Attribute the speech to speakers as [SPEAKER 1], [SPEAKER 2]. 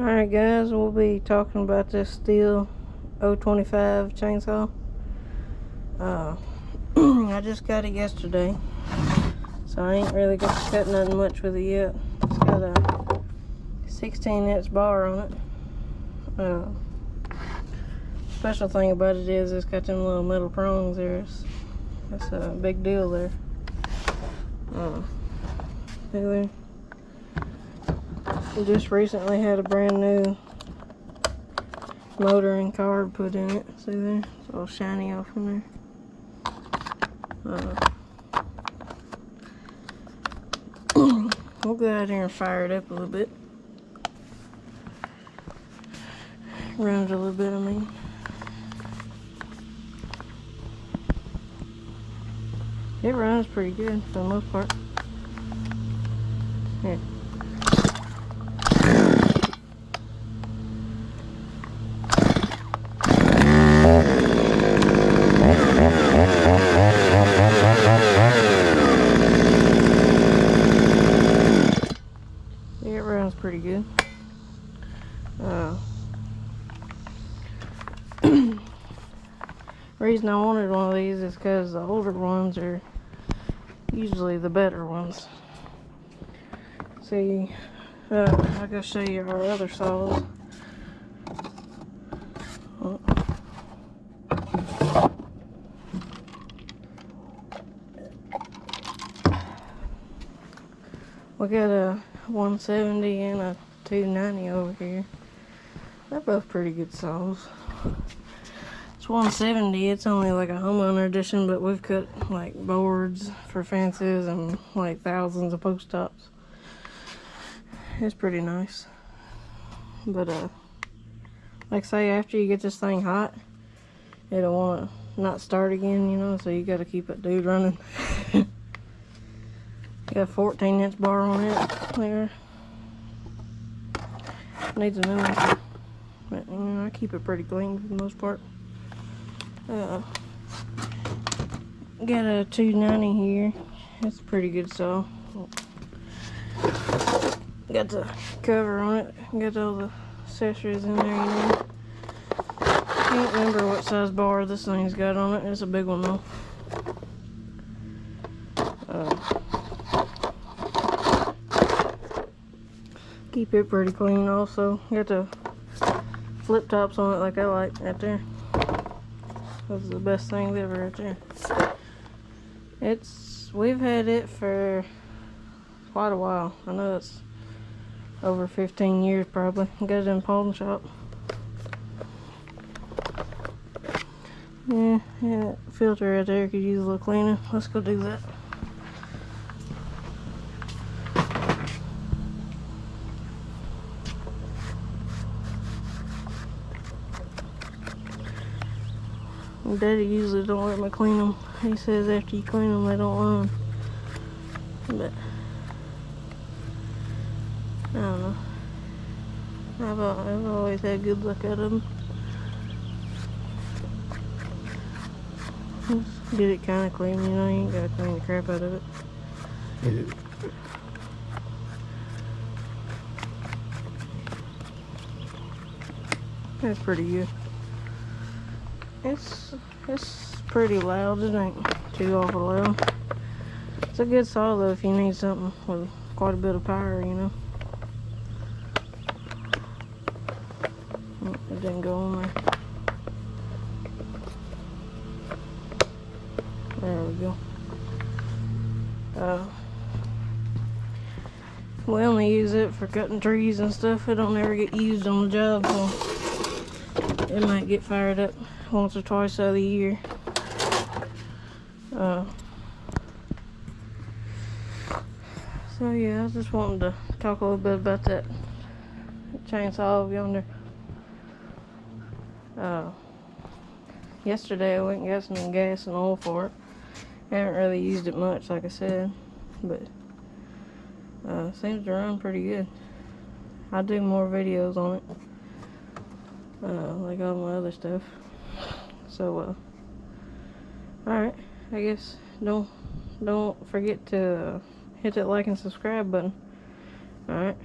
[SPEAKER 1] Alright guys, we'll be talking about this Stihl 025 chainsaw. I just got it yesterday, so I ain't really got to cut nothing much with it yet. It's got a 16-inch bar on it. Special thing about it is it's got them little metal prongs there. That's a big deal there. We just recently had a brand new motor and card put in it. See there? It's all shiny off in there. We'll go out here and fire it up a little bit. Runs a little bit, I mean. It runs pretty good for the most part. Here. It runs pretty good. The reason I wanted one of these is because the older ones are usually the better ones. See, I'll go show you our other saws. We got a 170 and a 290 over here. They're both pretty good saws. It's 170, it's only like a homeowner edition, but we've cut like boards for fences and like thousands of post tops. It's pretty nice. But like I say, after you get this thing hot, it'll want to not start again, you know, so you got to keep it dude running. Got a 14-inch bar on it there. Needs a new one. But, you know, I keep it pretty clean for the most part. Got a 290 here. It's a pretty good saw. Got the cover on it. Got all the accessories in there, you know. Can't remember what size bar this thing's got on it. It's a big one though. Keep it pretty clean also. Got the flip tops on it like I like right there. Those are the best things ever right there. We've had it for quite a while. I know it's over 15 years probably. Got it in a pawn shop. Yeah, that filter right there could use a little cleaning. Let's go do that. Daddy usually don't let me clean them. He says after you clean them, they don't run. But I don't know. I've always had good luck out of them. Just get it kind of clean, you know. You ain't gotta clean the crap out of it. Yeah. That's pretty good. It's pretty loud. It ain't too awful loud. It's a good saw though if you need something with quite a bit of power, you know. Oh, it didn't go on there. There we go. We only use it for cutting trees and stuff. It don't ever get used on the job, so it might get fired up once or twice out of the year. So yeah, I was just wanting to talk a little bit about that chainsaw over yonder. Yesterday I went and got some gas and oil for it. Haven't really used it much, like I said, but seems to run pretty good. I'll do more videos on it, like all my other stuff. So alright, I guess don't forget to hit that like and subscribe button. Alright.